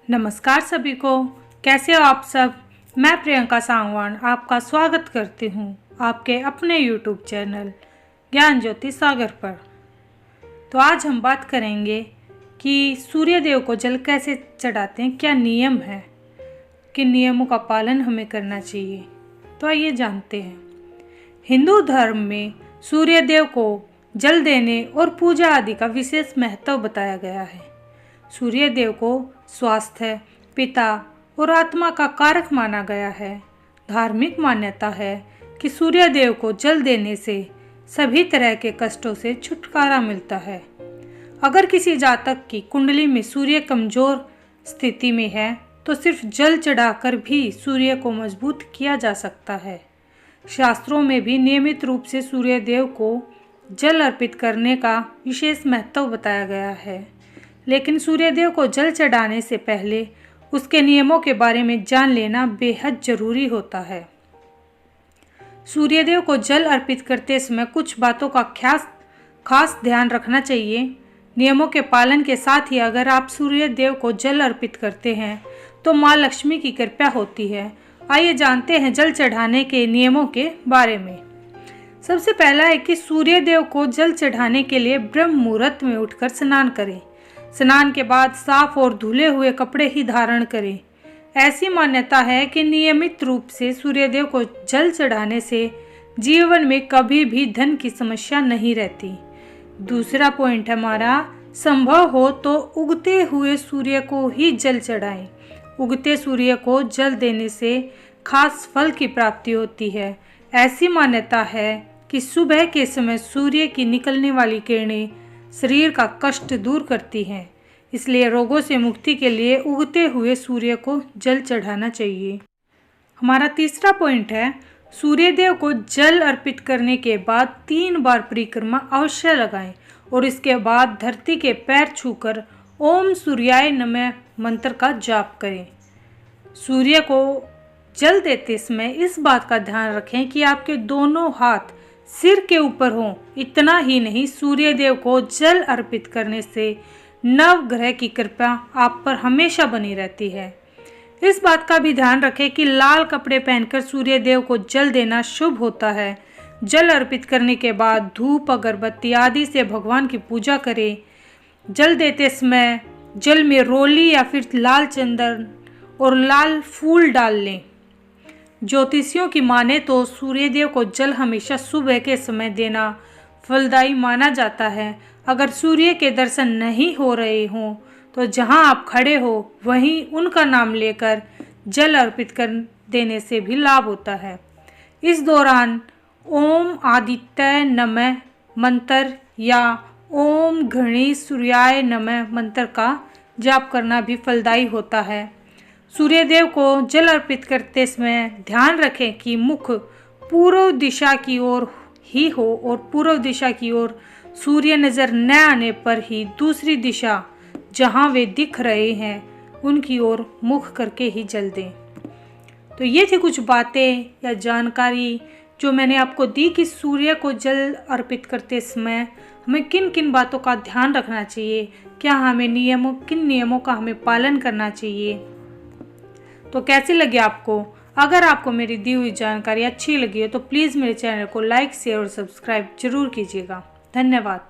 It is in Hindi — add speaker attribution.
Speaker 1: नमस्कार सभी को, कैसे हो आप सब। मैं प्रियंका सांगवान आपका स्वागत करती हूँ आपके अपने YouTube चैनल ज्ञान ज्योति सागर पर। तो आज हम बात करेंगे कि सूर्य देव को जल कैसे चढ़ाते हैं, क्या नियम है, किन नियमों का पालन हमें करना चाहिए। तो आइए जानते हैं। हिंदू धर्म में सूर्य देव को जल देने और पूजा आदि का विशेष महत्व बताया गया है। सूर्य देव को स्वास्थ्य, पिता और आत्मा का कारक माना गया है। धार्मिक मान्यता है कि सूर्य देव को जल देने से सभी तरह के कष्टों से छुटकारा मिलता है। अगर किसी जातक की कुंडली में सूर्य कमजोर स्थिति में है तो सिर्फ जल चढ़ाकर भी सूर्य को मजबूत किया जा सकता है। शास्त्रों में भी नियमित रूप से सूर्य देव को जल अर्पित करने का विशेष महत्व बताया गया है। लेकिन सूर्यदेव को जल चढ़ाने से पहले उसके नियमों के बारे में जान लेना बेहद जरूरी होता है। सूर्यदेव को जल अर्पित करते समय कुछ बातों का खास ध्यान रखना चाहिए। नियमों के पालन के साथ ही अगर आप सूर्यदेव को जल अर्पित करते हैं तो माँ लक्ष्मी की कृपा होती है। आइए जानते हैं जल चढ़ाने के नियमों के बारे में। सबसे पहला है कि सूर्यदेव को जल चढ़ाने के लिए ब्रह्म मुहूर्त में उठकर स्नान करें। स्नान के बाद साफ और धुले हुए कपड़े ही धारण करें। ऐसी मान्यता है कि नियमित रूप से सूर्यदेव को जल चढ़ाने से जीवन में कभी भी धन की समस्या नहीं रहती। दूसरा पॉइंट हमारा, संभव हो तो उगते हुए सूर्य को ही जल चढ़ाएं। उगते सूर्य को जल देने से खास फल की प्राप्ति होती है। ऐसी मान्यता है कि सुबह के समय सूर्य की निकलने वाली किरणें शरीर का कष्ट दूर करती हैं, इसलिए रोगों से मुक्ति के लिए उगते हुए सूर्य को जल चढ़ाना चाहिए। हमारा तीसरा पॉइंट है, सूर्यदेव को जल अर्पित करने के बाद 3 बार परिक्रमा अवश्य लगाएं और इसके बाद धरती के पैर छूकर ओम सूर्याय नमः मंत्र का जाप करें। सूर्य को जल देते समय इस बात का ध्यान रखें कि आपके दोनों हाथ सिर के ऊपर हों। इतना ही नहीं, सूर्य देव को जल अर्पित करने से नवग्रह की कृपा आप पर हमेशा बनी रहती है। इस बात का भी ध्यान रखें कि लाल कपड़े पहनकर सूर्य देव को जल देना शुभ होता है। जल अर्पित करने के बाद धूप, अगरबत्ती आदि से भगवान की पूजा करें। जल देते समय जल में रोली या फिर लाल चंदन और लाल फूल डाल लें। ज्योतिषियों की माने तो सूर्यदेव को जल हमेशा सुबह के समय देना फलदायी माना जाता है। अगर सूर्य के दर्शन नहीं हो रहे हों तो जहां आप खड़े हो वहीं उनका नाम लेकर जल अर्पित कर देने से भी लाभ होता है। इस दौरान ओम आदित्य नमः मंत्र या ओम गणेश सूर्याय नमः मंत्र का जाप करना भी फलदायी होता है। सूर्यदेव को जल अर्पित करते समय ध्यान रखें कि मुख पूर्व दिशा की ओर ही हो और पूर्व दिशा की ओर सूर्य नजर न आने पर ही दूसरी दिशा जहां वे दिख रहे हैं उनकी ओर मुख करके ही जल दें। तो ये थी कुछ बातें या जानकारी जो मैंने आपको दी कि सूर्य को जल अर्पित करते समय हमें किन किन बातों का ध्यान रखना चाहिए, क्या हमें किन नियमों का हमें पालन करना चाहिए। तो कैसी लगी आपको? अगर आपको मेरी दी हुई जानकारी अच्छी लगी हो तो प्लीज़ मेरे चैनल को लाइक, शेयर और सब्सक्राइब जरूर कीजिएगा। धन्यवाद।